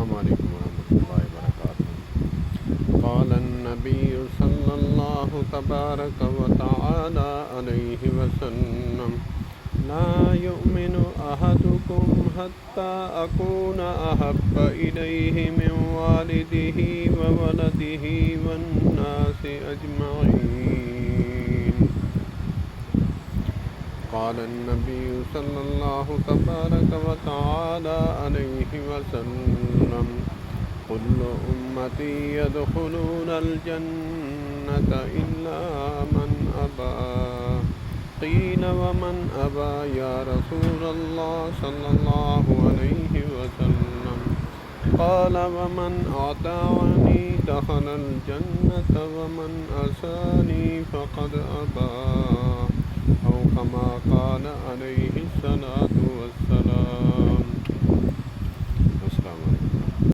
अस्सलामु अलैकुम वरहमतुल्लाहि वबरकातुहू। क़ाल अन्नबी सल्लल्लाहु तबारक व तआला अलैहि वसल्लम ला युमिनु अहदुकुम हत्ता अकूना अहब्बा इलैहि मिन वालिदिही व वलदिही वन्नासि अजमईन। क़ाल अन्नबी सल्लल्लाहु तबारक व तआला अलैहि वसल्लम कुल्लु उम्मती यदखुलूनल जन्नता इल्ला मन अबा। क़ील व मन अबा या रसूलल्लाह सल्लल्लाहु अलैहि वसल्लम। क़ाल व मन अताअनी दख़लल जन्नता व मन असानी फ़क़द अबा। औ कमा क़ाल अलैहि सलातु वस्सलाम।